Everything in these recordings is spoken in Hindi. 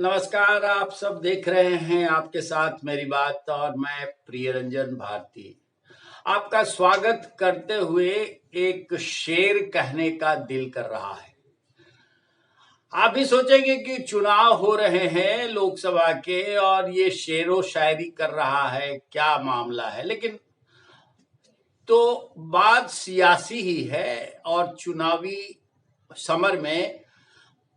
नमस्कार। आप सब देख रहे हैं आपके साथ मेरी बात और मैं प्रियरंजन भारती आपका स्वागत करते हुए एक शेर कहने का दिल कर रहा है। आप भी सोचेंगे कि चुनाव हो रहे हैं लोकसभा के और ये शेरो शायरी कर रहा है, क्या मामला है। लेकिन तो बात सियासी ही है और चुनावी समर में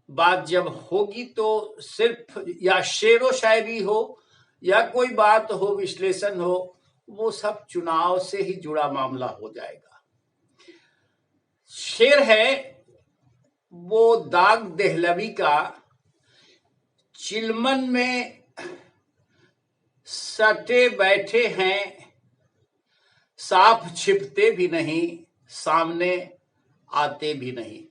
बात जब होगी तो सिर्फ या शेरो शायरी हो या कोई बात हो, विश्लेषण हो, वो सब चुनाव से ही जुड़ा मामला हो जाएगा। शेर है वो दाग देहलवी का, चिलमन में सटे बैठे हैं, साफ छिपते भी नहीं, सामने आते भी नहीं।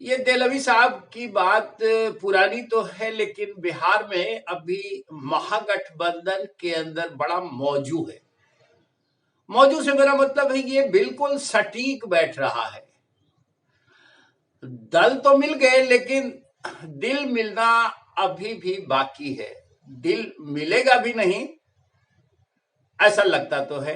ये देहलवी साहब की बात पुरानी तो है, लेकिन बिहार में अभी महागठबंधन के अंदर बड़ा मौजू है। मौजू से मेरा मतलब है ये बिल्कुल सटीक बैठ रहा है। दल तो मिल गए लेकिन दिल मिलना अभी भी बाकी है। दिल मिलेगा भी नहीं ऐसा लगता तो है,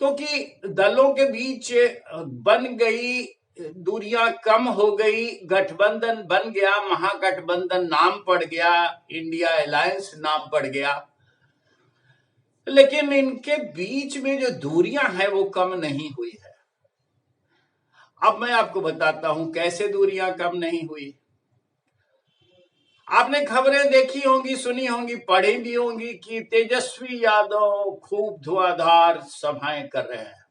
क्योंकि दलों के बीच बन गई दूरियां कम हो गई, गठबंधन बन गया, महागठबंधन नाम पड़ गया, इंडिया अलायंस नाम पड़ गया। लेकिन इनके बीच में जो दूरियां हैं वो कम नहीं हुई है। अब मैं आपको बताता हूं कैसे दूरियां कम नहीं हुई। आपने खबरें देखी होंगी, सुनी होंगी, पढ़ी भी होंगी कि तेजस्वी यादव खूब धुआंधार सभाएं कर रहे हैं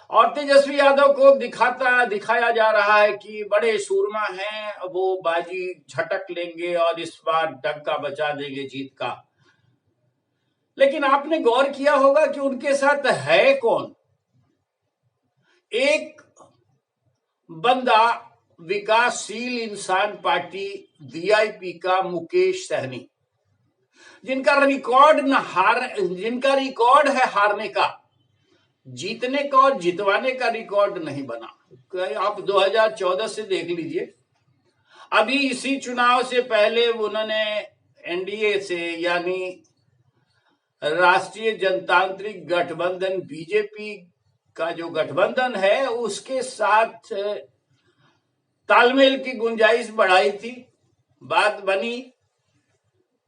और तेजस्वी यादव को दिखाया जा रहा है कि बड़े सूरमा हैं, वो बाजी झटक लेंगे और इस बार डंका बजा देंगे जीत का। लेकिन आपने गौर किया होगा कि उनके साथ है कौन? एक बंदा, विकासशील इंसान पार्टी वीआईपी का मुकेश सहनी, जिनका रिकॉर्ड है हारने का, जीतने का और जितवाने का रिकॉर्ड नहीं बना। आप 2014 से देख लीजिए। अभी इसी चुनाव से पहले उन्होंने एनडीए से, यानी राष्ट्रीय जनतांत्रिक गठबंधन, बीजेपी का जो गठबंधन है, उसके साथ तालमेल की गुंजाइश बढ़ाई थी, बात बनी।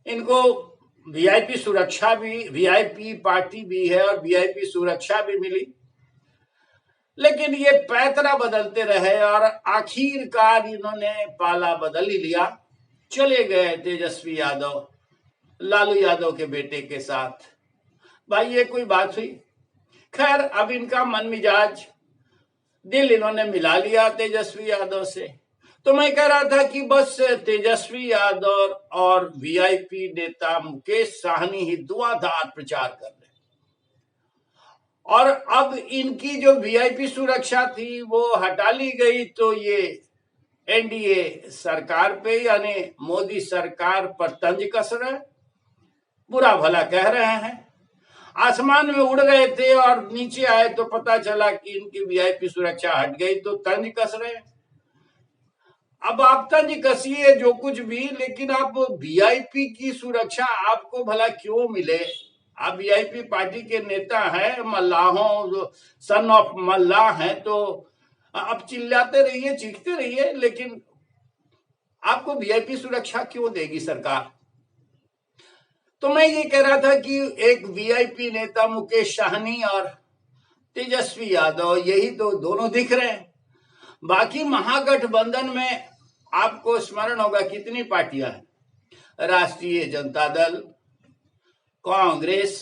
इनको वीआईपी सुरक्षा भी, वीआईपी पार्टी भी है और वीआईपी सुरक्षा भी मिली। लेकिन ये पैतरा बदलते रहे और आखिरकार इन्होंने पाला बदल ही लिया। चले गए तेजस्वी यादव लालू यादव के बेटे के साथ। भाई ये कोई बात हुई? खैर, अब इनका मन मिजाज, दिल इन्होंने मिला लिया तेजस्वी यादव से। तो मैं कह रहा था कि बस तेजस्वी यादव और वीआईपी नेता मुकेश साहनी ही धुआंधार प्रचार कर रहे, और अब इनकी जो वीआईपी सुरक्षा थी वो हटा ली गई, तो ये एनडीए सरकार पे, यानी मोदी सरकार पर तंज कस रहे, बुरा भला कह रहे हैं। आसमान में उड़ रहे थे और नीचे आए तो पता चला कि इनकी वीआईपी सुरक्षा हट गई, तो तंज कस रहे हैं। अब आप तंज कसिए जो कुछ भी, लेकिन आप वीआईपी की सुरक्षा आपको भला क्यों मिले? आप वीआईपी पार्टी के नेता हैं, मल्लाहों, सन ऑफ मल्लाह हैं, तो आप चिल्लाते रहिए, चीखते रहिए, लेकिन आपको वीआईपी सुरक्षा क्यों देगी सरकार? तो मैं ये कह रहा था कि एक वीआईपी नेता मुकेश साहनी और तेजस्वी यादव, यही तो दोनों दिख रहे हैं। बाकी महागठबंधन में आपको स्मरण होगा कितनी पार्टियां हैं? राष्ट्रीय जनता दल, कांग्रेस,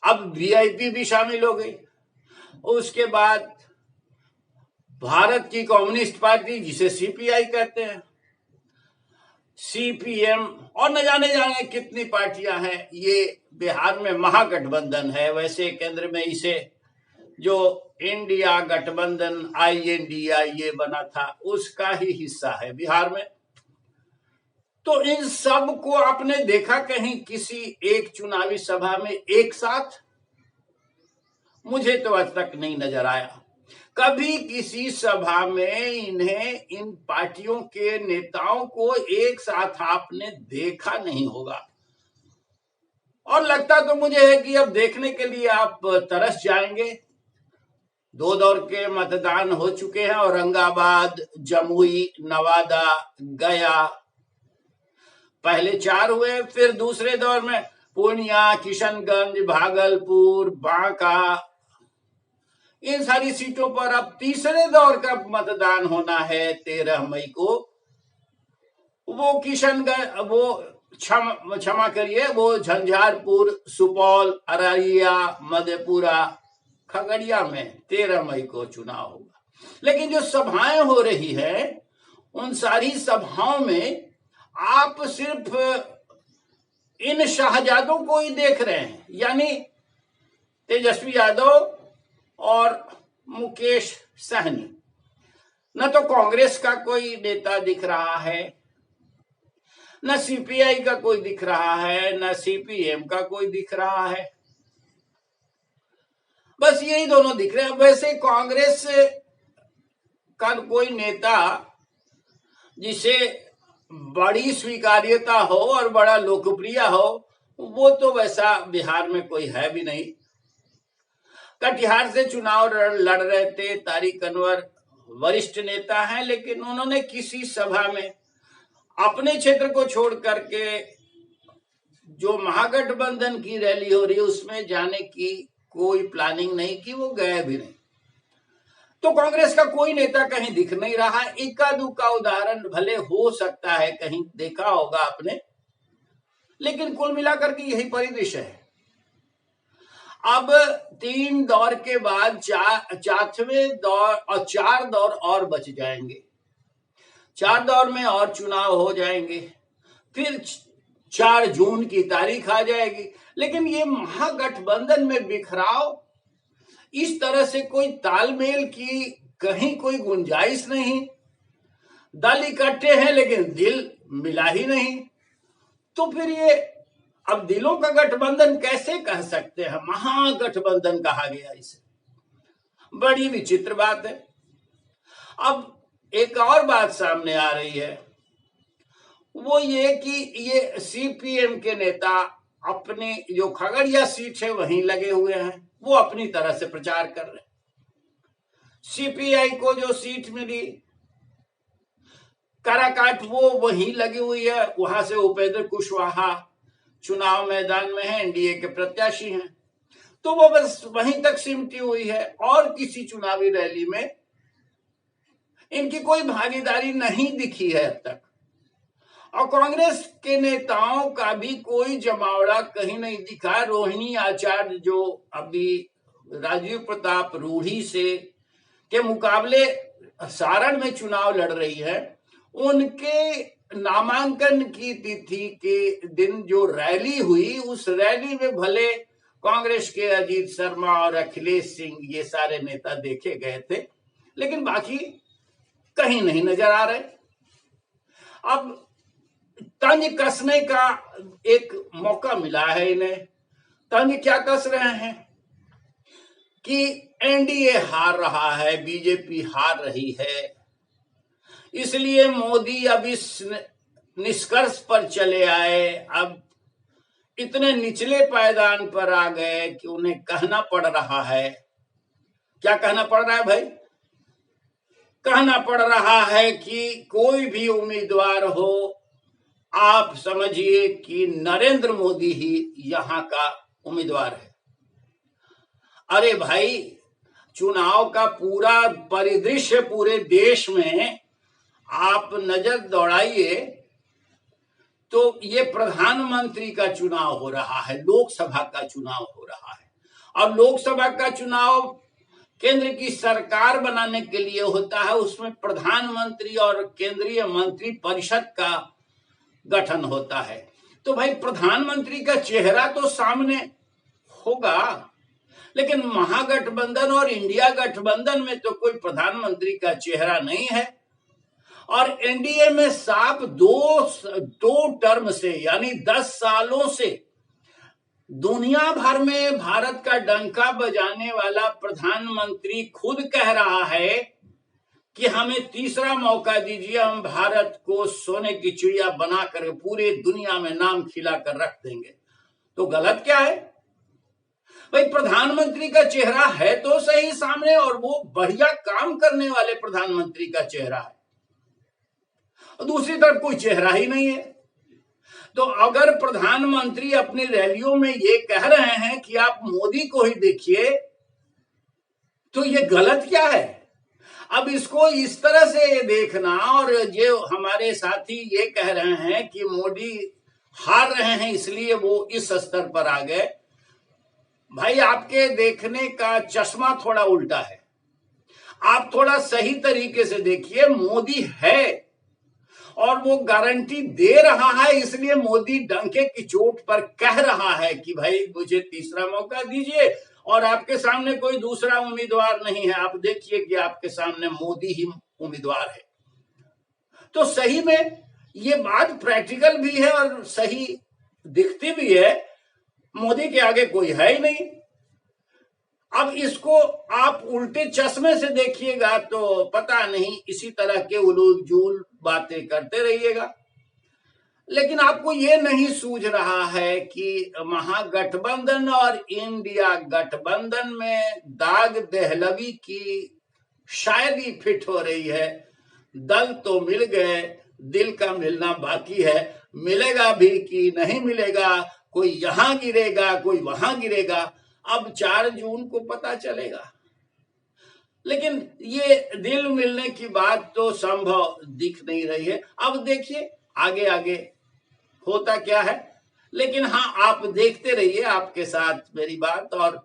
अब वीआईपी भी शामिल हो गई। उसके बाद भारत की कम्युनिस्ट पार्टी, जिसे सीपीआई कहते हैं, सीपीएम, और न जाने कितनी पार्टियां हैं। ये बिहार में महागठबंधन है। वैसे केंद्र में इसे जो इंडिया गठबंधन INDI ये बना था, उसका ही हिस्सा है बिहार में। तो इन सब को आपने देखा कहीं किसी एक चुनावी सभा में एक साथ? मुझे तो आज तक नहीं नजर आया। कभी किसी सभा में इन्हें, इन पार्टियों के नेताओं को एक साथ आपने देखा नहीं होगा। और लगता तो मुझे है कि अब देखने के लिए आप तरस जाएंगे। 2 दौर के मतदान हो चुके हैं, औरंगाबाद, जमुई, नवादा, गया, पहले 4 हुए, फिर दूसरे दौर में पूर्णिया, किशनगंज, भागलपुर, बांका, इन सारी सीटों पर अब तीसरे दौर का मतदान होना है 13 मई को। वो किशनगंज, वो क्षमा करिए, वो झंझारपुर, सुपौल, अररिया, मधेपुरा, खगड़िया में 13 मई को चुनाव होगा। लेकिन जो सभाएं हो रही है, उन सारी सभाओं में आप सिर्फ इन शाहजादों को ही देख रहे हैं, यानी तेजस्वी यादव और मुकेश सहनी। न तो कांग्रेस का कोई नेता दिख रहा है, न सीपीआई का कोई दिख रहा है, न सीपीएम का कोई दिख रहा है, बस यही दोनों दिख रहे हैं। वैसे कांग्रेस का कोई नेता जिसे बड़ी स्वीकार्यता हो और बड़ा लोकप्रिय हो, वो तो वैसा बिहार में कोई है भी नहीं। कटिहार से चुनाव लड़ रहे थे तारिक अनवर, वरिष्ठ नेता हैं, लेकिन उन्होंने किसी सभा में अपने क्षेत्र को छोड़ करके जो महागठबंधन की रैली हो रही है उसमें जाने की कोई प्लानिंग नहीं की, वो गए भी नहीं। तो कांग्रेस का कोई नेता कहीं दिख नहीं रहा। इक्का दुक्का उदाहरण भले हो सकता है, कहीं देखा होगा आपने, लेकिन कुल मिलाकर के यही परिदृश्य है। अब 3 दौर के बाद 4वें दौर और 4 दौर और बच जाएंगे। 4 दौर में और चुनाव हो जाएंगे, फिर 4 जून की तारीख आ जाएगी। लेकिन ये महागठबंधन में बिखराव, इस तरह से कोई तालमेल की कहीं कोई गुंजाइश नहीं। दल इकट्ठे हैं लेकिन दिल मिला ही नहीं। तो फिर ये अब दिलों का गठबंधन कैसे कह सकते हैं? महागठबंधन कहा गया इसे। बड़ी विचित्र बात है। अब एक और बात सामने आ रही है, वो ये कि ये सीपीएम के नेता अपने जो खगड़िया सीट है वहीं लगे हुए हैं, वो अपनी तरह से प्रचार कर रहे हैं। सीपीआई को जो सीट मिली काराकाट, वो वहीं लगी हुई है, वहां से उपेंद्र कुशवाहा चुनाव मैदान में है, एनडीए के प्रत्याशी हैं, तो वो बस वहीं तक सिमटी हुई है और किसी चुनावी रैली में इनकी कोई भागीदारी नहीं दिखी है अब तक। और कांग्रेस के नेताओं का भी कोई जमावड़ा कहीं नहीं दिखा। रोहिणी आचार्य जो अभी राजीव प्रताप रूढ़ी से के मुकाबले सारण में चुनाव लड़ रही है, उनके नामांकन की तिथि के दिन जो रैली हुई, उस रैली में भले कांग्रेस के अजीत शर्मा और अखिलेश सिंह ये सारे नेता देखे गए थे, लेकिन बाकी कहीं नहीं नजर आ रहे। अब तंज कसने का एक मौका मिला है इन्हें। तंज क्या कस रहे हैं कि एनडीए हार रहा है, बीजेपी हार रही है, इसलिए मोदी अब इस निष्कर्ष पर चले आए, अब इतने निचले पायदान पर आ गए कि उन्हें कहना पड़ रहा है। क्या कहना पड़ रहा है भाई? कहना पड़ रहा है कि कोई भी उम्मीदवार हो, आप समझिए कि नरेंद्र मोदी ही यहां का उम्मीदवार है। अरे भाई, चुनाव का पूरा परिदृश्य पूरे देश में आप नजर दौड़ाइए तो ये प्रधानमंत्री का चुनाव हो रहा है, लोकसभा का चुनाव हो रहा है। अब लोकसभा का चुनाव केंद्र की सरकार बनाने के लिए होता है, उसमें प्रधानमंत्री और केंद्रीय मंत्री परिषद का गठन होता है। तो भाई प्रधानमंत्री का चेहरा तो सामने होगा, लेकिन महागठबंधन और इंडिया गठबंधन में तो कोई प्रधानमंत्री का चेहरा नहीं है। और एनडीए में साफ दो टर्म से, यानी 10 सालों से दुनिया भर में भारत का डंका बजाने वाला प्रधानमंत्री खुद कह रहा है कि हमें तीसरा मौका दीजिए, हम भारत को सोने की चिड़िया बनाकर पूरे दुनिया में नाम खिलाकर रख देंगे। तो गलत क्या है भाई? प्रधानमंत्री का चेहरा है तो सही सामने, और वो बढ़िया काम करने वाले प्रधानमंत्री का चेहरा है, और दूसरी तरफ कोई चेहरा ही नहीं है। तो अगर प्रधानमंत्री अपनी रैलियों में ये कह रहे हैं कि आप मोदी को ही देखिए, तो ये गलत क्या है? अब इसको इस तरह से देखना, और जो हमारे साथी ये कह रहे हैं कि मोदी हार रहे हैं इसलिए वो इस स्तर पर आ गए, भाई आपके देखने का चश्मा थोड़ा उल्टा है। आप थोड़ा सही तरीके से देखिए। मोदी है और वो गारंटी दे रहा है, इसलिए मोदी डंके की चोट पर कह रहा है कि भाई मुझे तीसरा मौका दीजिए, और आपके सामने कोई दूसरा उम्मीदवार नहीं है। आप देखिए कि आपके सामने मोदी ही उम्मीदवार है। तो सही में ये बात प्रैक्टिकल भी है और सही दिखती भी है। मोदी के आगे कोई है ही नहीं। अब इसको आप उल्टे चश्मे से देखिएगा तो पता नहीं, इसी तरह के उलूल जूल बातें करते रहिएगा। लेकिन आपको ये नहीं सूझ रहा है कि महागठबंधन और इंडिया गठबंधन में दाग दहलवी की शायद ही फिट हो रही है। दल तो मिल गए, दिल का मिलना बाकी है। मिलेगा भी कि नहीं मिलेगा, कोई यहां गिरेगा कोई वहां गिरेगा, अब 4 जून को पता चलेगा। लेकिन ये दिल मिलने की बात तो संभव दिख नहीं रही है। अब देखिए आगे आगे होता क्या है। लेकिन हाँ, आप देखते रहिए, आपके साथ मेरी बात, और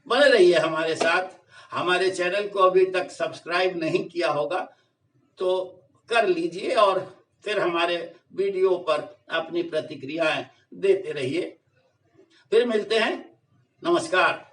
बने रहिए हमारे साथ। हमारे चैनल को अभी तक सब्सक्राइब नहीं किया होगा तो कर लीजिए, और फिर हमारे वीडियो पर अपनी प्रतिक्रियाएं देते रहिए। फिर मिलते हैं। नमस्कार।